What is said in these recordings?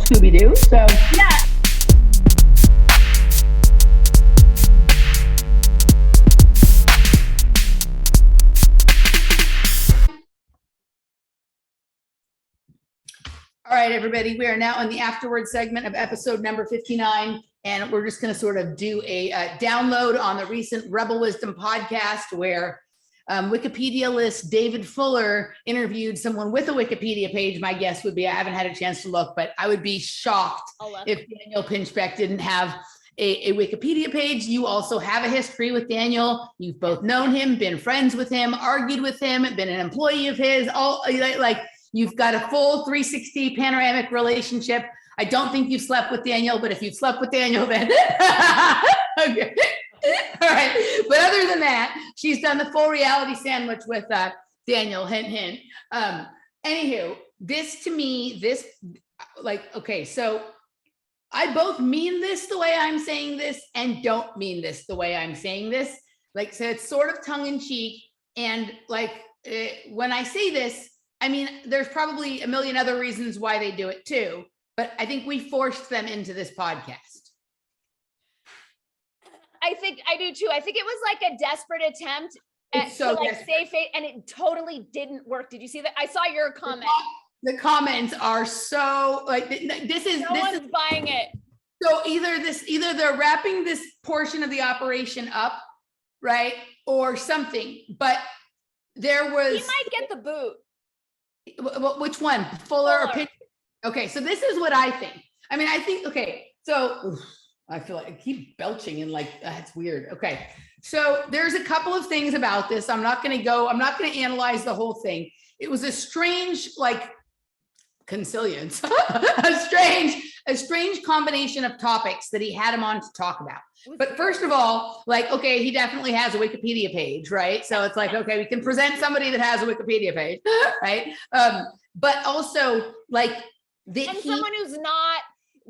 Scooby-Doo. So yeah. All right, everybody, we are now in the Afterwords segment of episode number 59, and we're just going to sort of do a download on the recent Rebel Wisdom podcast where Wikipedia list David Fuller interviewed someone with a Wikipedia page. My guess would be, I haven't had a chance to look, but I would be shocked if Daniel Pinchbeck didn't have a Wikipedia page. You also have a history with Daniel. You've both known him, been friends with him, argued with him, been an employee of his, all like you've got a full 360 panoramic relationship. I don't think you've slept with Daniel, but if you've slept with Daniel, then okay. All right. But other than that, she's done the full reality sandwich with Daniel, hint, hint. Anywho, this to me, okay, so I both mean this the way I'm saying this and don't mean this the way I'm saying this. So it's sort of tongue in cheek. And when I say this, I mean, there's probably a million other reasons why they do it too, but I think we forced them into this podcast. I think I do too. I think it was like a desperate attempt to save face, and it totally didn't work. Did you see that? I saw your comment. The comments are so no one's buying it. So either they're wrapping this portion of the operation up, right, or something. But there was. He might get the boot. Which one, Fuller or Pinchy? Okay, so this is what I think. I mean, I think, okay, so I feel like I keep belching and that's weird. Okay, so there's a couple of things about this. I'm not going to analyze the whole thing. It was a strange, consilience, a strange combination of topics that he had him on to talk about. But first of all, okay, he definitely has a Wikipedia page, right? So it's okay, we can present somebody that has a Wikipedia page, right? But also someone who's not,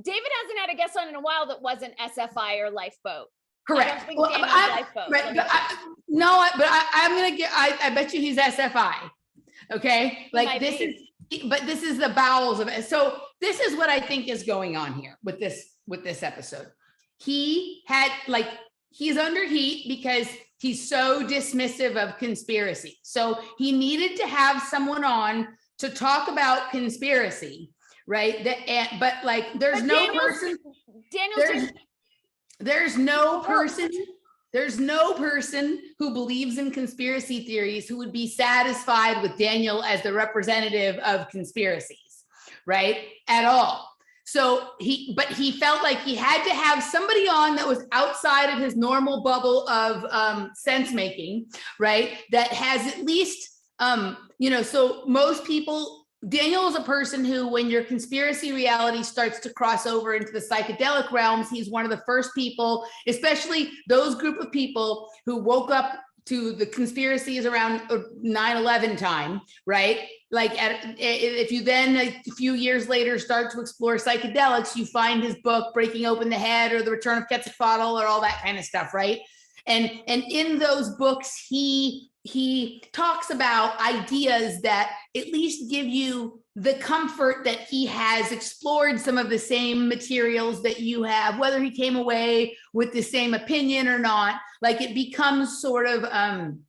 David hasn't had a guest on in a while that wasn't SFI or Lifeboat. Correct. I bet you he's SFI. Okay. This is the bowels of it. So this is what I think is going on here with this episode. He had he's under heat because he's so dismissive of conspiracy. So he needed to have someone on to talk about conspiracy, right? There's no person who believes in conspiracy theories who would be satisfied with Daniel as the representative of conspiracies, right? At all. So he felt like he had to have somebody on that was outside of his normal bubble of sense making, right? That has at least, so most people, Daniel is a person who, when your conspiracy reality starts to cross over into the psychedelic realms, he's one of the first people, especially those group of people who woke up to the conspiracies around 9/11 time, right? If you then a few years later start to explore psychedelics, you find his book Breaking Open the Head or The Return of Quetzalcoatl or all that kind of stuff, right? And in those books, he talks about ideas that at least give you the comfort that he has explored some of the same materials that you have, whether he came away with the same opinion or not. It becomes sort of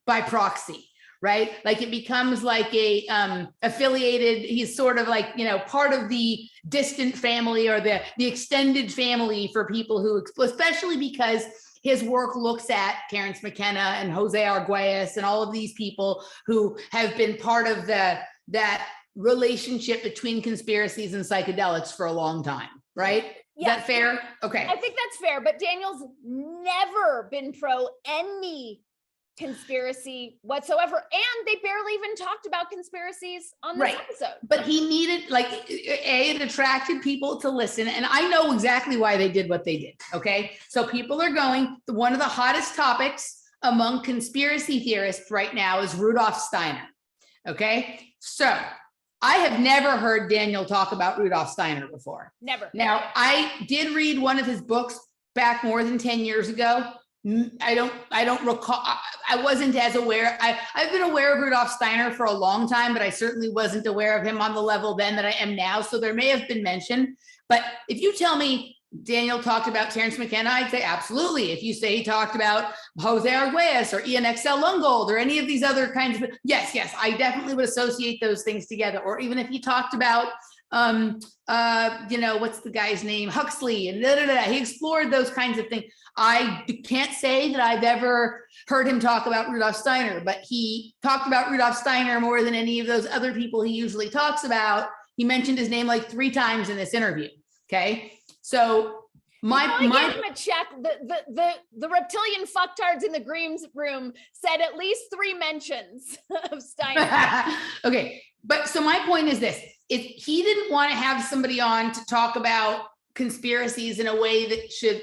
by proxy, right? It becomes a affiliated, he's sort of part of the distant family or the extended family for people who, especially because his work looks at Terence McKenna and Jose Arguelles and all of these people who have been part of that relationship between conspiracies and psychedelics for a long time, right? Is that fair? Okay. I think that's fair, but Daniel's never been pro any conspiracy whatsoever, and they barely even talked about conspiracies on this episode. But he needed it attracted people to listen, and I know exactly why they did what they did. Okay, so people are going, one of the hottest topics among conspiracy theorists right now is Rudolf Steiner. Okay, so I have never heard Daniel talk about Rudolf Steiner before. Never. Now, I did read one of his books back more than 10 years ago, I don't recall. I wasn't as aware. I've been aware of Rudolf Steiner for a long time, but I certainly wasn't aware of him on the level then that I am now. So there may have been mention, but if you tell me Daniel talked about Terrence McKenna, I'd say absolutely. If you say he talked about Jose Arguelles or Ian Excel Lungold or any of these other kinds of, yes, I definitely would associate those things together. Or even if he talked about, what's the guy's name? Huxley and he explored those kinds of things. I can't say that I've ever heard him talk about Rudolf Steiner, but he talked about Rudolf Steiner more than any of those other people he usually talks about. He mentioned his name like 3 times in this interview. Okay. So my give him a check. The reptilian fucktards in the green room said at least 3 mentions of Steiner. Okay. But so my point is this, if he didn't want to have somebody on to talk about conspiracies in a way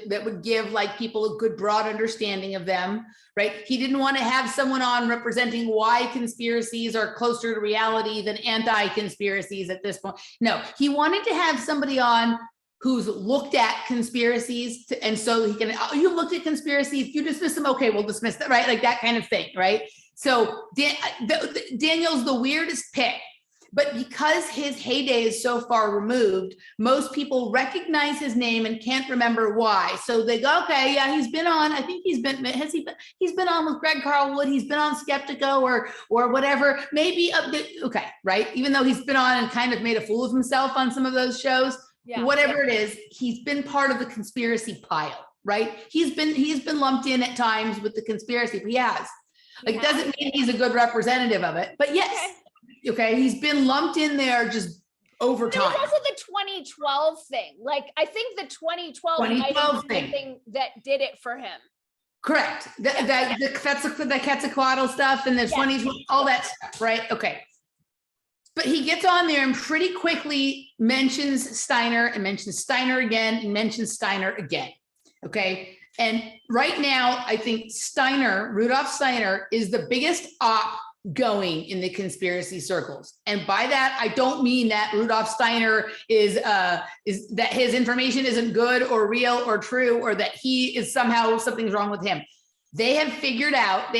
that would give like people a good broad understanding of them, right? He didn't want to have someone on representing why conspiracies are closer to reality than anti-conspiracies at this point. No, he wanted to have somebody on who's looked at conspiracies and so he can, oh, you looked at conspiracies, you dismiss them, okay, we'll dismiss that, right? Like that kind of thing, right? So Daniel's the weirdest pick. But because his heyday is so far removed, most people recognize his name and can't remember why. So they go, okay, yeah, he's been on. I think he's been on with Greg Carlwood. He's been on Skeptico or whatever. Maybe okay, right? Even though he's been on and kind of made a fool of himself on some of those shows, whatever it is, he's been part of the conspiracy pile, right? He's been lumped in at times with the conspiracy. He has. Like, doesn't mean he's a good representative of it, but yes. Okay, he's been lumped in there just over time. There's also the 2012 thing. Like, I think the 2012 thing that did it for him. Correct. That's the Quetzalcoatl stuff and the 2012, all that stuff, right? Okay. But he gets on there and pretty quickly mentions Steiner and mentions Steiner again and mentions Steiner again. Okay. And right now, I think Rudolf Steiner is the biggest op going in the conspiracy circles. And by that, I don't mean that Rudolf Steiner is that his information isn't good or real or true, or that he is somehow something's wrong with him. They have figured out,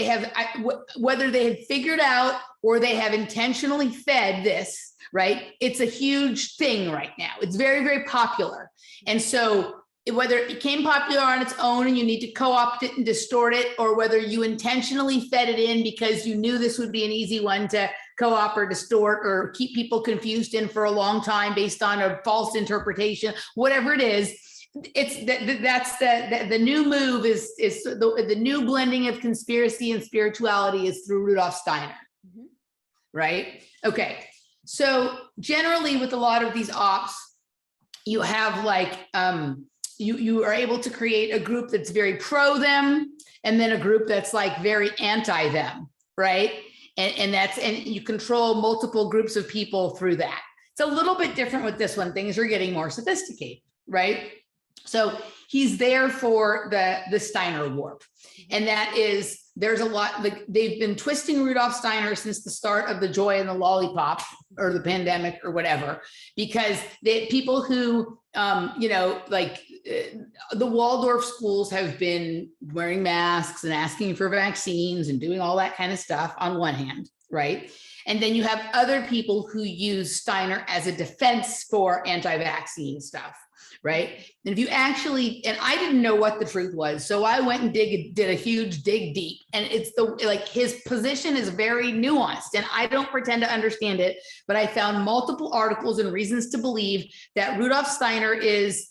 whether they have figured out or they have intentionally fed this, right? It's a huge thing right now. It's very, very popular. And so whether it became popular on its own and you need to co-opt it and distort it, or whether you intentionally fed it in because you knew this would be an easy one to co-opt or distort or keep people confused in for a long time based on a false interpretation, whatever it is, that's the new move is the new blending of conspiracy and spirituality is through Rudolf Steiner, right? Okay, so generally with a lot of these ops, you have like, you are able to create a group that's very pro them and then a group that's like very anti them, right? And you control multiple groups of people through that. It's a little bit different with this one. Things are getting more sophisticated, right? So he's there for the Steiner warp. And that is, there's a lot, like they've been twisting Rudolf Steiner since the start of the Joy and the Lollipop or the pandemic or whatever, because people who, the Waldorf schools have been wearing masks and asking for vaccines and doing all that kind of stuff on one hand, right? And then you have other people who use Steiner as a defense for anti-vaccine stuff, right? And if you actually, and I didn't know what the truth was, so I went and did a huge dig deep, and it's his position is very nuanced, and I don't pretend to understand it, but I found multiple articles and reasons to believe that Rudolf Steiner is,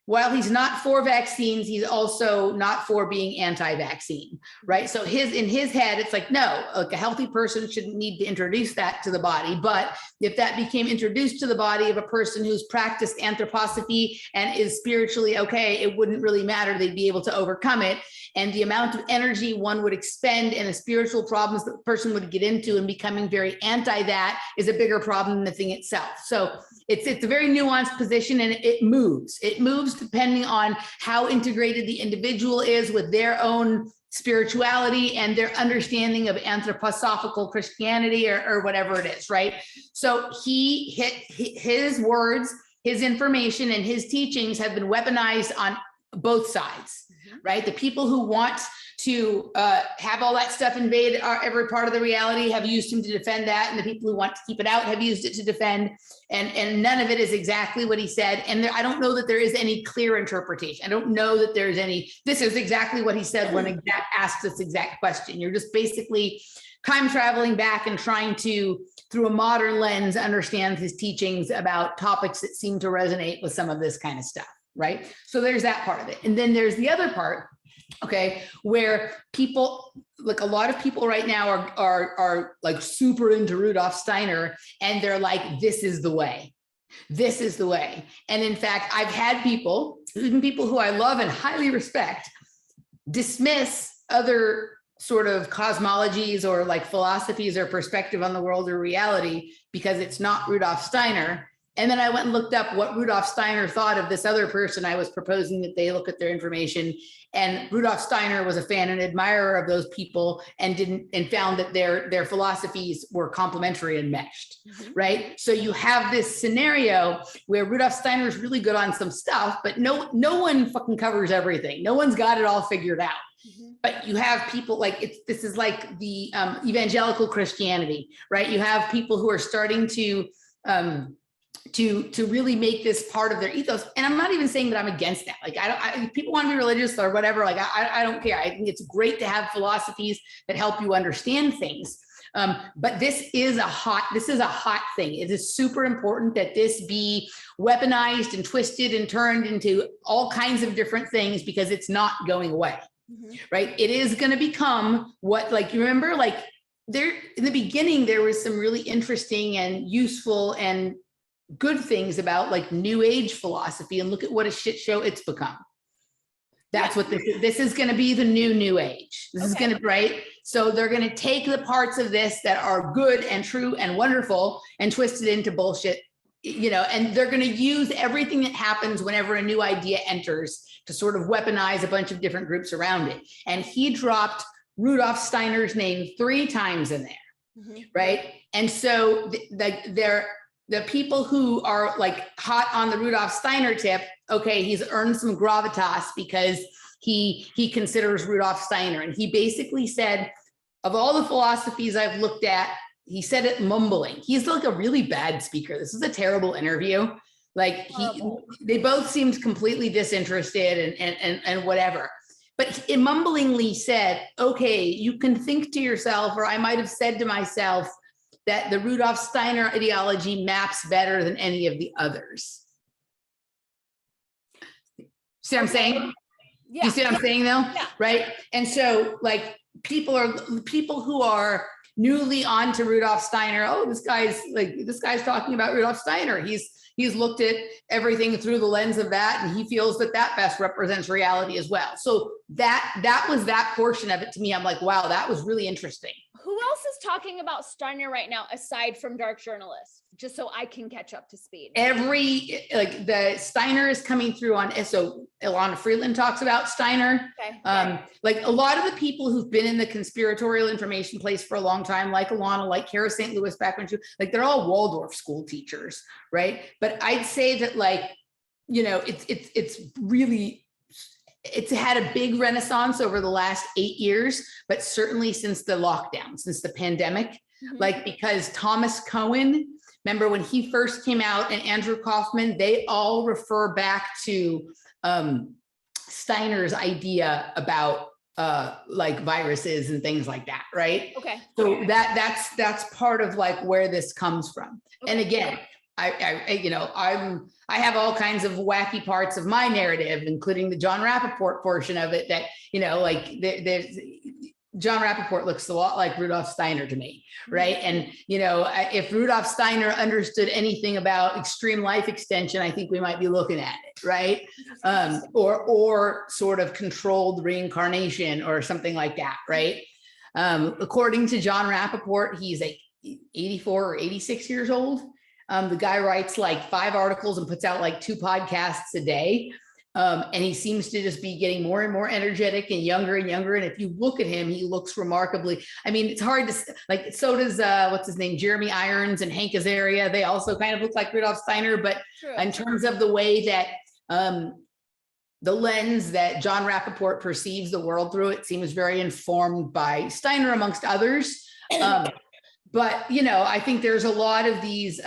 while he's not for vaccines, he's also not for being anti-vaccine, right? So in his head, it's like, no, like a healthy person shouldn't need to introduce that to the body. But if that became introduced to the body of a person who's practiced anthroposophy and is spiritually okay, it wouldn't really matter. They'd be able to overcome it. And the amount of energy one would expend and the spiritual problems that the person would get into and becoming very anti that is a bigger problem than the thing itself. So it's a very nuanced position, and it moves. It moves depending on how integrated the individual is with their own spirituality and their understanding of anthroposophical Christianity or whatever it is, right? So his words, his information, and his teachings have been weaponized on both sides, right? The people who want to have all that stuff invade every part of the reality have used him to defend that, and the people who want to keep it out have used it to defend, and none of it is exactly what he said. And I don't know that there is any clear interpretation. I don't know that there's any, this is exactly what he said when asked this exact question. You're just basically time traveling back and trying to, through a modern lens, understand his teachings about topics that seem to resonate with some of this kind of stuff, right? So there's that part of it. And then there's the other part, okay, where people, like a lot of people right now are like super into Rudolf Steiner, and they're like, this is the way. This is the way. And in fact, I've had people, even people who I love and highly respect, dismiss other sort of cosmologies or like philosophies or perspective on the world or reality because it's not Rudolf Steiner. And then I went and looked up what Rudolf Steiner thought of this other person I was proposing that they look at their information. And Rudolf Steiner was a fan and admirer of those people and found that their philosophies were complementary and meshed, right? So you have this scenario where Rudolf Steiner is really good on some stuff, but no one fucking covers everything. No one's got it all figured out. But you have people like this is like the evangelical Christianity, right? You have people who are starting to really make this part of their ethos. And I'm not even saying that I'm against that. Like people want to be religious or whatever. Like I don't care. I think it's great to have philosophies that help you understand things. But this is a hot thing. It is super important that this be weaponized and twisted and turned into all kinds of different things because it's not going away. Right? It is going to become what, like, you remember, like there in the beginning, there was some really interesting and useful and good things about like new age philosophy, and look at what a shit show it's become. That's what this is going to be, the new age. This is going to, right? So they're going to take the parts of this that are good and true and wonderful and twist it into bullshit, you know, and they're going to use everything that happens whenever a new idea enters to sort of weaponize a bunch of different groups around it. And he dropped Rudolf Steiner's name 3 times in there, right? And so the people who are like hot on the Rudolf Steiner tip, okay, he's earned some gravitas because he considers Rudolf Steiner. And he basically said, of all the philosophies I've looked at, he said it mumbling. He's like a really bad speaker. This is a terrible interview. Like they both seemed completely disinterested and whatever. But he mumblingly said, okay, you can think to yourself, or I might have said to myself, that the Rudolf Steiner ideology maps better than any of the others. See what I'm saying? Yeah. You see what I'm saying though? Yeah. Right? And so like people who are newly onto Rudolf Steiner, oh, this guy's talking about Rudolf Steiner. He's looked at everything through the lens of that, and he feels that best represents reality as well. So that was that portion of it to me. I'm like, wow, that was really interesting. Who else is talking about Steiner right now, aside from dark journalists? Just so I can catch up to speed. The Steiner is coming through on, so Ilana Freeland talks about Steiner. Okay. Like a lot of the people who've been in the conspiratorial information place for a long time, like Ilana, like Kara St. Louis back when like they're all Waldorf school teachers, right? But I'd say that like, you know, it's had a big renaissance over the last 8 years, but certainly since the lockdown, since the pandemic, like because Thomas Cohen, remember when he first came out, and Andrew Kaufman, they all refer back to Steiner's idea about like viruses and things like that, right? Okay. So that's part of like where this comes from. Okay. And again, I have all kinds of wacky parts of my narrative, including the John Rappaport portion of it that, you know, like there's John Rappaport looks a lot like Rudolf Steiner to me, right? And, you know, if Rudolf Steiner understood anything about extreme life extension, I think we might be looking at it, right? Or sort of controlled reincarnation or something like that, right? According to John Rappaport, he's like 84 or 86 years old. The guy writes like 5 articles and puts out like 2 podcasts a day. And he seems to just be getting more and more energetic and younger and younger. And if you look at him, he looks remarkably, I mean, it's hard to like, so does, what's his name? Jeremy Irons and Hank Azaria. They also kind of look like Rudolf Steiner, but in terms of the way that the lens that John Rappaport perceives the world through, it seems very informed by Steiner, amongst others. But, you know, I think there's a lot of these,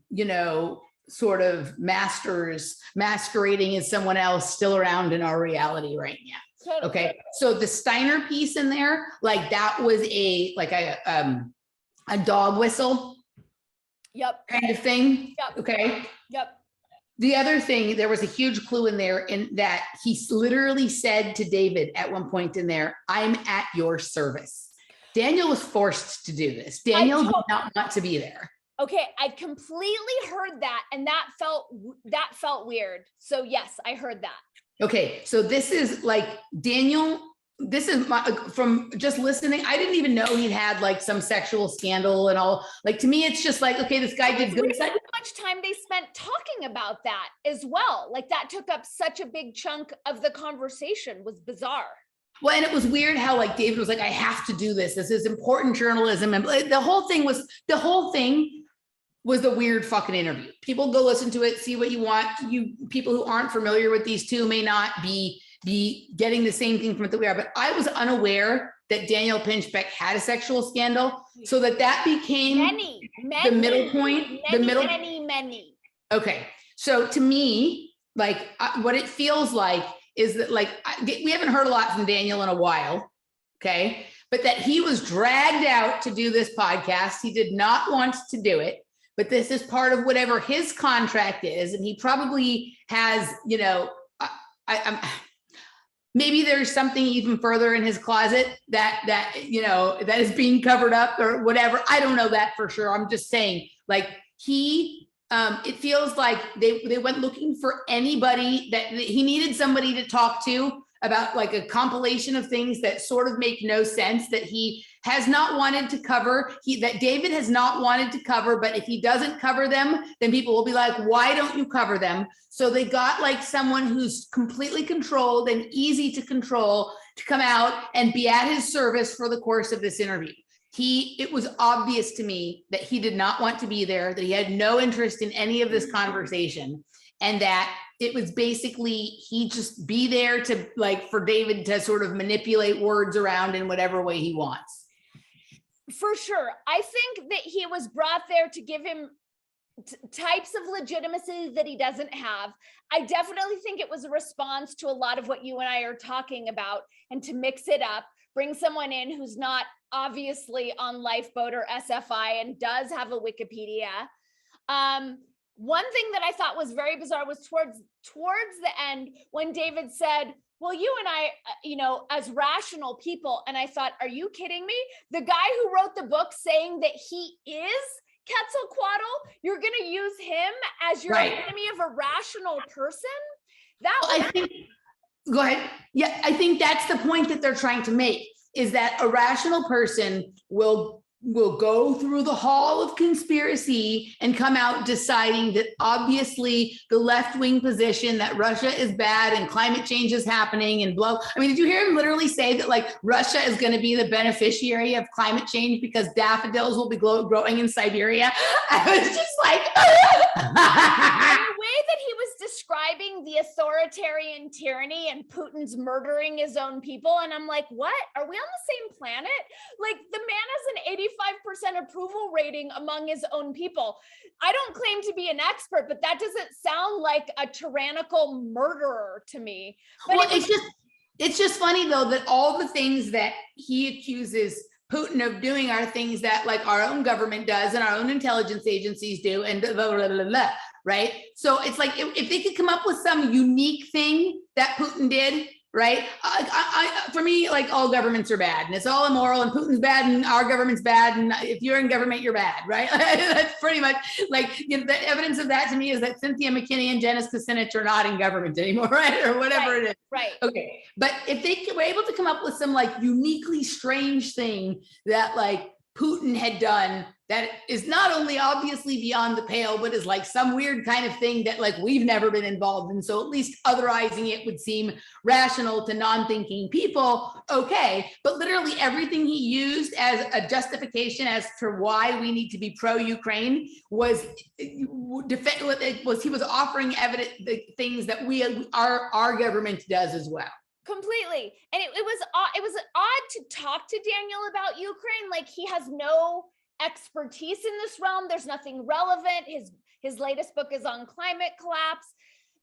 you know, sort of masters masquerading as someone else still around in our reality right now. Okay. So the Steiner piece in there, like that was a dog whistle. Yep. Kind of thing. Yep. Okay. Yep. The other thing, there was a huge clue in there in that he literally said to David at one point in there, "I'm at your service." Daniel was forced to do this. Daniel did not want to be there. Okay, I completely heard that, and that felt weird. So yes, I heard that. Okay, so this is like Daniel. This is from just listening. I didn't even know he'd had like some sexual scandal and all. Like to me, it's just like, okay, this guy did good. How much time they spent talking about that as well? Like that took up such a big chunk of the conversation. Was bizarre. Well, and it was weird how like David was like, I have to do this. This is important journalism. And the whole thing was the weird fucking interview. People go listen to it, see what you want. You people who aren't familiar with these two may not be getting the same thing from it that we are, but I was unaware that Daniel Pinchbeck had a sexual scandal. So that became the middle point. Many. Okay. So to me, like what it feels like is that like, we haven't heard a lot from Daniel in a while. Okay. But that he was dragged out to do this podcast. He did not want to do it, but this is part of whatever his contract is. And he probably has, you know, maybe there's something even further in his closet that, you know, that is being covered up or whatever. I don't know that for sure. I'm just saying like it feels like they went looking for anybody that he needed somebody to talk to about like a compilation of things that sort of make no sense that he has not wanted to cover, that David has not wanted to cover, but if he doesn't cover them, then people will be like, why don't you cover them? So they got like someone who's completely controlled and easy to control to come out and be at his service for the course of this interview. It was obvious to me that he did not want to be there, that he had no interest in any of this conversation, and that it was basically he just be there to like for David to sort of manipulate words around in whatever way he wants. For sure. I think that he was brought there to give him types of legitimacy that he doesn't have. I definitely think it was a response to a lot of what you and I are talking about, and to mix it up, bring someone in who's not obviously on Lifeboat or SFI and does have a Wikipedia. One thing that I thought was very bizarre was towards the end when David said, well, you and I, you know, as rational people, and I thought, are you kidding me? The guy who wrote the book saying that he is Quetzalcoatl, you're going to use him as your enemy of a rational person? Go ahead. Yeah, I think that's the point that they're trying to make, is that a rational person will go through the hall of conspiracy and come out deciding that obviously the left-wing position that Russia is bad and climate change is happening and blah. I mean, did you hear him literally say that like Russia is going to be the beneficiary of climate change because daffodils will be growing in Siberia? I was just like, the way that he was describing the authoritarian tyranny and Putin's murdering his own people. And I'm like, what? Are we on the same planet? Like the man has an 85% approval rating among his own people. I don't claim to be an expert, but that doesn't sound like a tyrannical murderer to me. But well, it's just funny though, that all the things that he accuses Putin of doing are things that like our own government does and our own intelligence agencies do and blah, blah, blah, blah, right? So it's like, if they could come up with some unique thing that Putin did, right? For me, like all governments are bad and it's all immoral and Putin's bad and our government's bad. And if you're in government, you're bad, right? That's pretty much like, you know, the evidence of that to me is that Cynthia McKinney and Janice Kucinich are not in government anymore, right? Or whatever it is. Right. Okay. But if they were able to come up with some like uniquely strange thing that like Putin had done that is not only obviously beyond the pale, but is like some weird kind of thing that like we've never been involved in. So at least otherizing it would seem rational to non-thinking people. Okay, but literally everything he used as a justification as to why we need to be pro-Ukraine was he was offering evidence, the things that our government does as well. Completely. And it was odd to talk to Daniel about Ukraine. Like, he has no expertise in this realm. There's nothing relevant. His latest book is on climate collapse.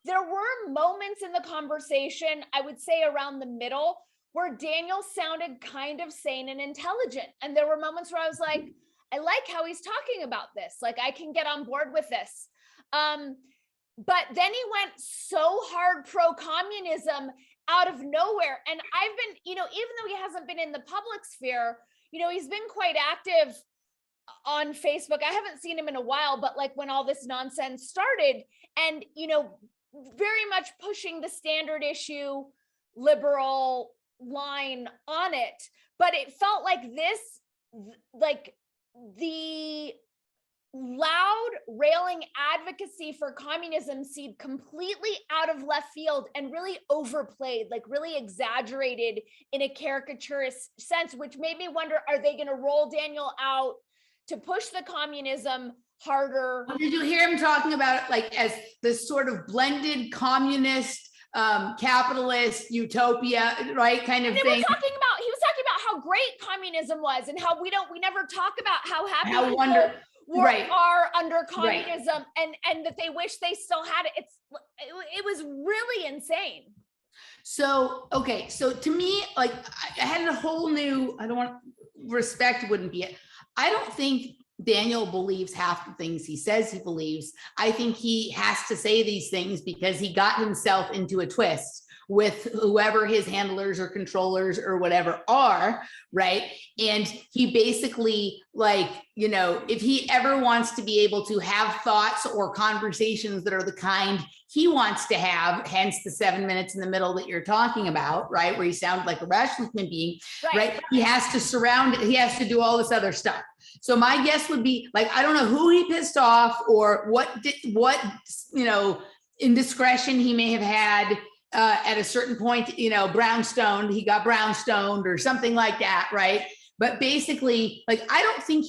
There were moments in the conversation, I would say around the middle, where Daniel sounded kind of sane and intelligent. And there were moments where I was like, I like how he's talking about this. Like, I can get on board with this. But then he went so hard pro-communism out of nowhere. And I've been, even though he hasn't been in the public sphere, he's been quite active on Facebook. I haven't seen him in a while, but like when all this nonsense started, and, very much pushing the standard issue liberal line on it. But it felt like the loud railing advocacy for communism seemed completely out of left field and really overplayed, like really exaggerated in a caricaturist sense, which made me wonder, are they going to roll Daniel out to push the communism harder? Did you hear him talking about it like as this sort of blended communist, capitalist utopia, right? Kind of thing. He was talking about how great communism was and how we never talk about how happy are under communism, and that they wish they still had it. It was really insane. So, okay. So to me, like I had a whole new, respect wouldn't be it. I don't think Daniel believes half the things he says he believes. I think he has to say these things because he got himself into a twist with whoever his handlers or controllers or whatever are, right? And he basically, if he ever wants to be able to have thoughts or conversations that are the kind he wants to have, hence the 7 minutes in the middle that you're talking about, right? Where he sounds like a rational human being, right? He has to do all this other stuff. So my guess would be I don't know who he pissed off or what indiscretion he may have had at a certain point, he got brownstoned or something like that, right? But basically, I don't think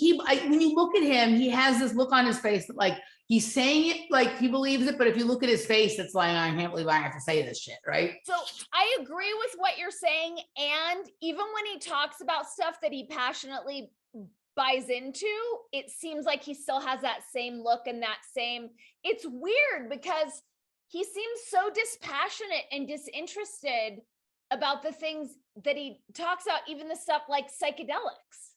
when you look at him, he has this look on his face that he's saying it like he believes it, but if you look at his face, it's like, I can't believe I have to say this shit, right? So I agree with what you're saying. And even when he talks about stuff that he passionately buys into, it seems like he still has that same look and it's weird because he seems so dispassionate and disinterested about the things that he talks about, even the stuff like psychedelics.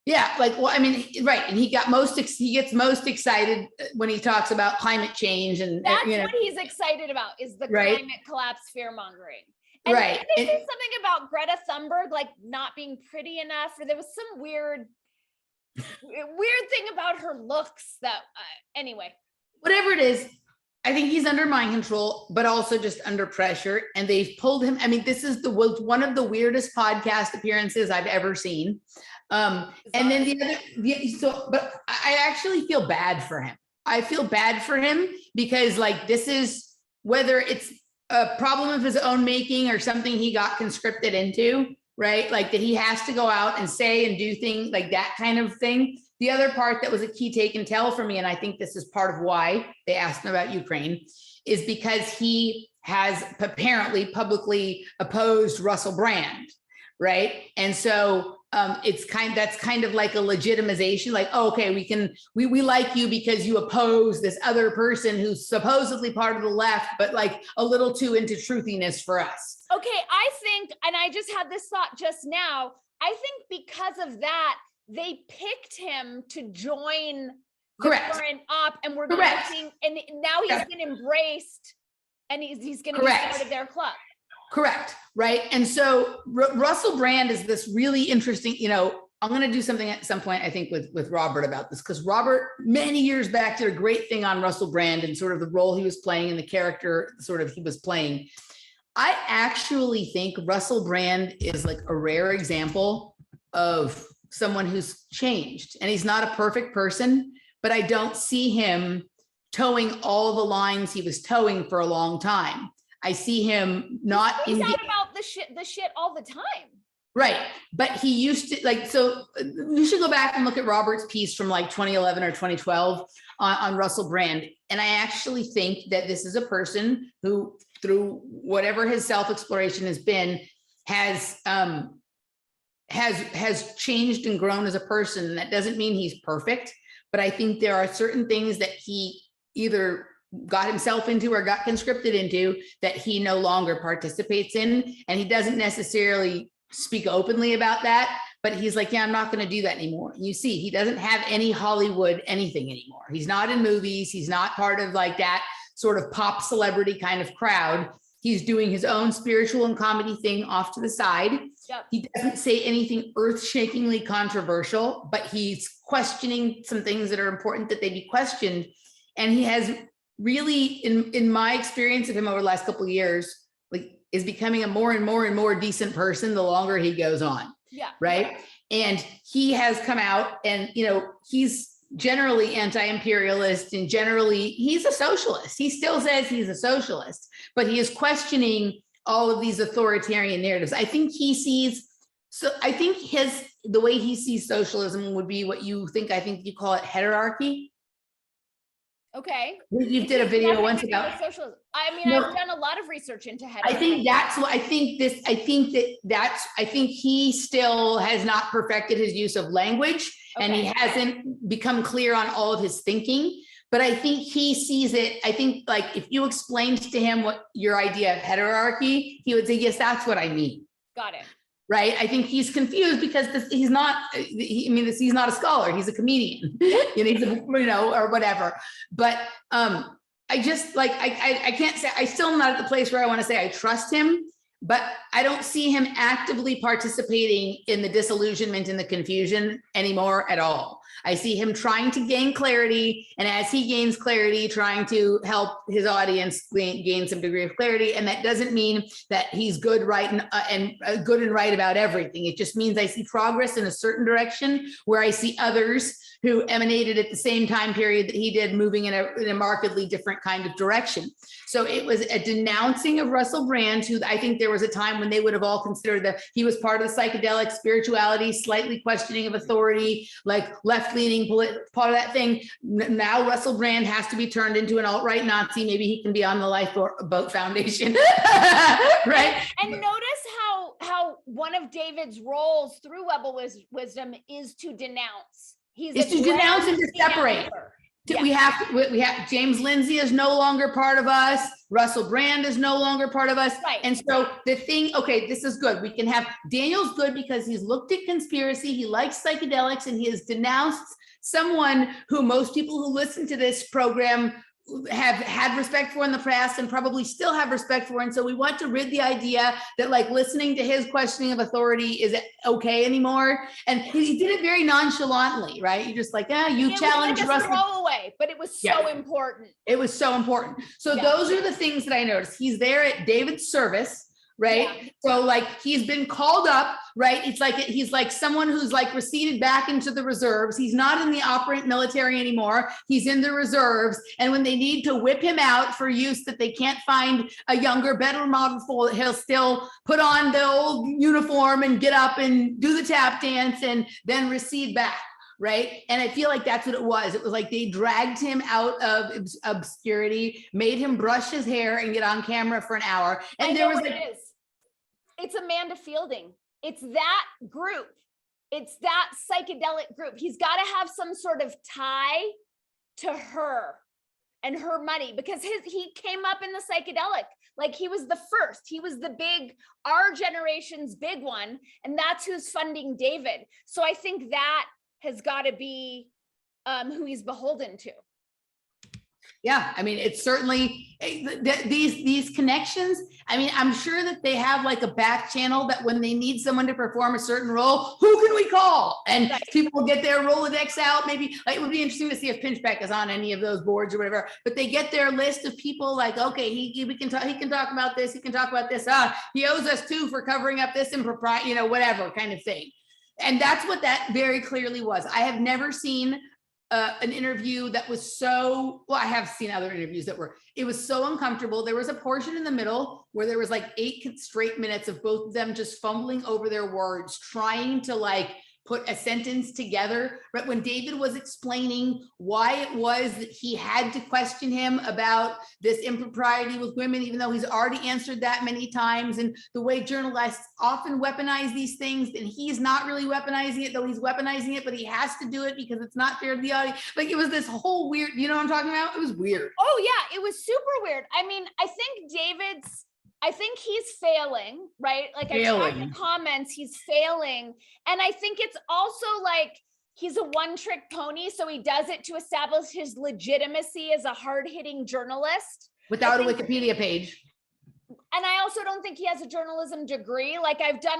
Yeah, right. And he gets most excited when he talks about climate change, and that's what he's excited about is the climate collapse fear mongering. And right. They say something about Greta Thunberg not being pretty enough, or there was some weird thing about her looks that anyway. Whatever it is, I think he's under mind control, but also just under pressure. And they've pulled him. I mean, this is one of the weirdest podcast appearances I've ever seen. And then but I actually feel bad for him. I feel bad for him because this is whether it's a problem of his own making or something he got conscripted into, right? That he has to go out and say and do things like that kind of thing. The other part that was a key take and tell for me, and I think this is part of why they asked him about Ukraine, is because he has apparently publicly opposed Russell Brand, right? And so that's kind of like a legitimization, okay, we like you because you oppose this other person who's supposedly part of the left, but a little too into truthiness for us. Okay, I think, and I just had this thought just now, I think because of that, they picked him to join the current op, and we're looking, and now he's been embraced, and he's going to be part of their club. Correct, right? And so Russell Brand is this really interesting. I'm going to do something at some point, I think, with Robert about this, because Robert many years back did a great thing on Russell Brand and sort of the role he was playing and the character sort of he was playing. I actually think Russell Brand is a rare example of someone who's changed, and he's not a perfect person, but I don't see him towing all the lines he was towing for a long time. I see him not. He's out about the shit all the time. Right. But he used to, like, so you should go back and look at Robert's piece from like 2011 or 2012 on Russell Brand. And I actually think that this is a person who, through whatever his self-exploration has been, has changed and grown as a person. And that doesn't mean he's perfect, but I think there are certain things that he either got himself into or got conscripted into that he no longer participates in. And he doesn't necessarily speak openly about that, but he's like, yeah, I'm not going to do that anymore. And you see, he doesn't have any Hollywood anything anymore. He's not in movies. He's not part of like that sort of pop celebrity kind of crowd. He's doing his own spiritual and comedy thing off to the side. Yep. He doesn't say anything earth-shakingly controversial, but he's questioning some things that are important that they be questioned. And he has really, in my experience of him over the last couple of years, like, is becoming a more and more decent person the longer he goes on. Yeah. Right. And he has come out and, you know, he's generally anti-imperialist and generally he's a socialist. He still says he's a socialist, but he is questioning all of these authoritarian narratives. I think he sees, so I think the way he sees socialism would be what you think, I think you call it heterarchy. Okay. You did a video once about socialism. I mean, no, I've done a lot of research into heterarchy. I think that's what I think he still has not perfected his use of language, and he hasn't become clear on all of his thinking. But I think he sees it. I think, like, if you explained to him what your idea of heterarchy, he would say, yes, that's what I mean. Got it. Right. I think he's confused because he's not a scholar. He's a comedian, or whatever. But I just like, I can't say, I still am not at the place where I want to say I trust him, but I don't see him actively participating in the disillusionment and the confusion anymore at all. I see him trying to gain clarity, and as he gains clarity, trying to help his audience gain some degree of clarity. And that doesn't mean that he's good, right, and good and right about everything. It just means I see progress in a certain direction where I see others who emanated at the same time period that he did moving in a markedly different kind of direction. So it was a denouncing of Russell Brand, who I think there was a time when they would have all considered that he was part of the psychedelic spirituality, slightly questioning of authority, like left-leaning part of that thing. Now Russell Brand has to be turned into an alt-right Nazi. Maybe he can be on the Lifeboat Foundation, right? And notice how one of David's roles through Rebel Wisdom is to denounce. Is to denounce and to separate. Yeah. We have James Lindsay is no longer part of us. Russell Brand is no longer part of us. Right. And so the thing, okay, this is good. We can have Daniel's good because he's looked at conspiracy. He likes psychedelics, and he has denounced someone who most people who listen to this program have had respect for in the past and probably still have respect for. And so we want to rid the idea that, like, listening to his questioning of authority is okay anymore. And he did it very nonchalantly, right? You're just like, you challenge us. Like a throwaway, but it was so important. It was so important. So those are the things that I noticed. He's there at David's service, right? Yeah. So, like, he's been called up, right? It's like, he's like someone who's like receded back into the reserves. He's not in the operant military anymore. He's in the reserves. And when they need to whip him out for use that they can't find a younger, better model for, he'll still put on the old uniform and get up and do the tap dance and then recede back. Right. And I feel like that's what it was. It was like they dragged him out of obscurity, made him brush his hair and get on camera for an hour. And there was like, it's Amanda Fielding. It's that group. It's that psychedelic group. He's got to have some sort of tie to her and her money, because he came up in the psychedelic. Like, he was the first. He was the big, our generation's big one. And that's who's funding David. So I think that has got to be who he's beholden to. Yeah, I mean, it's certainly these connections. I mean, I'm sure that they have like a back channel that when they need someone to perform a certain role, who can we call? And people will get their Rolodex out. Maybe, like, it would be interesting to see if Pinchbeck is on any of those boards or whatever. But they get their list of people, like, okay, he can talk about this. He can talk about this. He owes us $2 for covering up this impropriety, whatever kind of thing. And that's what that very clearly was. I have never seen an interview that was so, well, I have seen other interviews that were, it was so uncomfortable. There was a portion in the middle where there was like 8 straight minutes of both of them just fumbling over their words, trying to like put a sentence together. But when David was explaining why it was that he had to question him about this impropriety with women, even though he's already answered that many times, and the way journalists often weaponize these things, and he's not really weaponizing it, though he's weaponizing it, but he has to do it because it's not fair to the audience. Like, it was this whole weird, you know what I'm talking about? It was weird. Oh yeah, it was super weird. I mean, I think he's failing, right? Like I checked the comments, he's failing. And I think it's also like he's a one-trick pony, so he does it to establish his legitimacy as a hard-hitting journalist. Without a Wikipedia page. And I also don't think he has a journalism degree. Like I've done,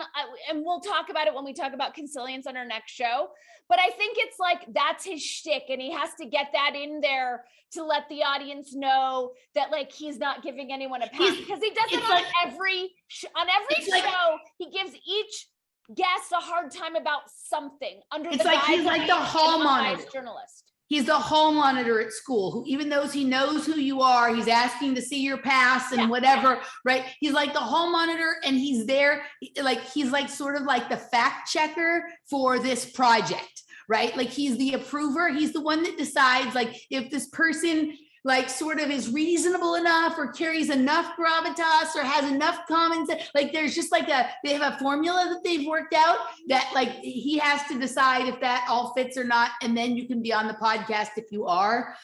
and we'll talk about it when we talk about consilience on our next show. But I think it's like, that's his shtick, and he has to get that in there to let the audience know that like he's not giving anyone a pass, because he does it on every show. He gives each guest a hard time about something under the guise he's like the hall monitor journalist. He's the hall monitor at school who, even though he knows who you are, he's asking to see your pass and whatever, right? He's like the hall monitor, and he's there, like, he's like sort of like the fact checker for this project, right? Like, he's the approver. He's the one that decides, like, if this person like sort of is reasonable enough or carries enough gravitas or has enough common sense. Like, there's just like they have a formula that they've worked out that like he has to decide if that all fits or not. And then you can be on the podcast if you are.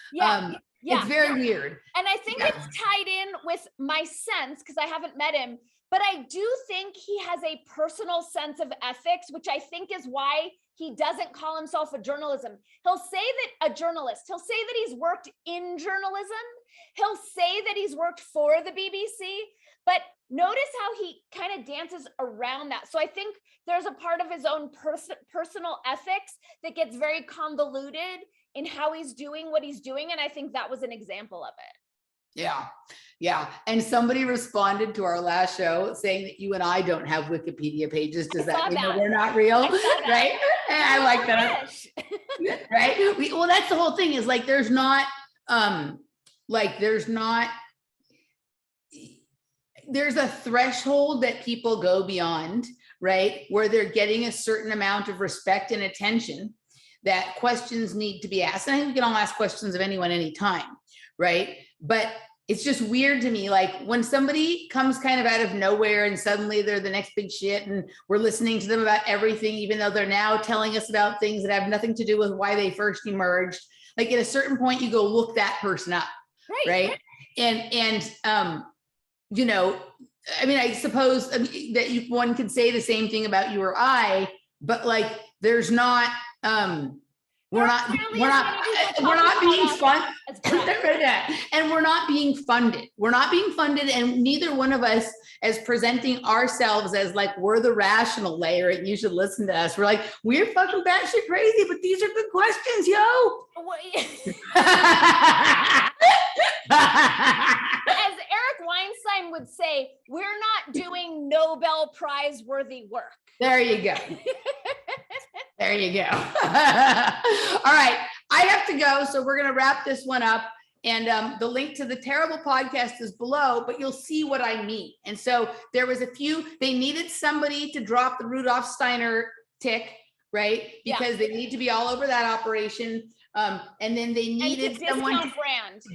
It's very weird. And I think it's tied in with my sense, because I haven't met him, but I do think he has a personal sense of ethics, which I think is why he doesn't call himself a journalism. He'll say that a journalist, he'll say that he's worked in journalism. He'll say that he's worked for the BBC, but notice how he kind of dances around that. So I think there's a part of his own personal ethics that gets very convoluted in how he's doing what he's doing. And I think that was an example of it. Yeah. And somebody responded to our last show saying that you and I don't have Wikipedia pages. Does that mean that we're not real? Right? And I like that. Right? Well, that's the whole thing, is like, there's a threshold that people go beyond, right? Where they're getting a certain amount of respect and attention that questions need to be asked. And I think we can all ask questions of anyone, anytime, right? But it's just weird to me, like when somebody comes kind of out of nowhere and suddenly they're the next big shit and we're listening to them about everything, even though they're now telling us about things that have nothing to do with why they first emerged. Like, at a certain point, you go look that person up, right? And you know, I mean, I suppose that one could say the same thing about you or I, but like, there's not. We're not being funded, and we're not being funded. We're not being funded, and neither one of us is presenting ourselves as like we're the rational layer and you should listen to us. We're like, we're fucking batshit crazy, but these are good questions, yo. As Eric Weinstein would say, we're not doing Nobel Prize worthy work. There you go. There you go. All right. I have to go. So we're going to wrap this one up. And the link to the Terrible podcast is below, but you'll see what I mean. And so there was they needed somebody to drop the Rudolph Steiner tick, right? Because they need to be all over that operation. And then they needed someone to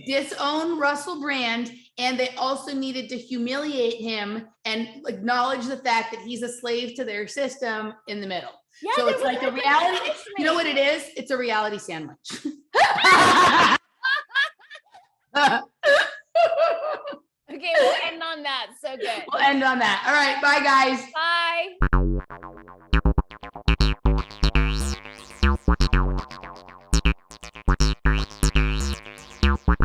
disown Russell Brand. And they also needed to humiliate him and acknowledge the fact that he's a slave to their system in the middle. Yeah, so it's like a reality, you know what it is? It's a reality sandwich. Okay, we'll end on that. So good. We'll end on that. All right, bye guys.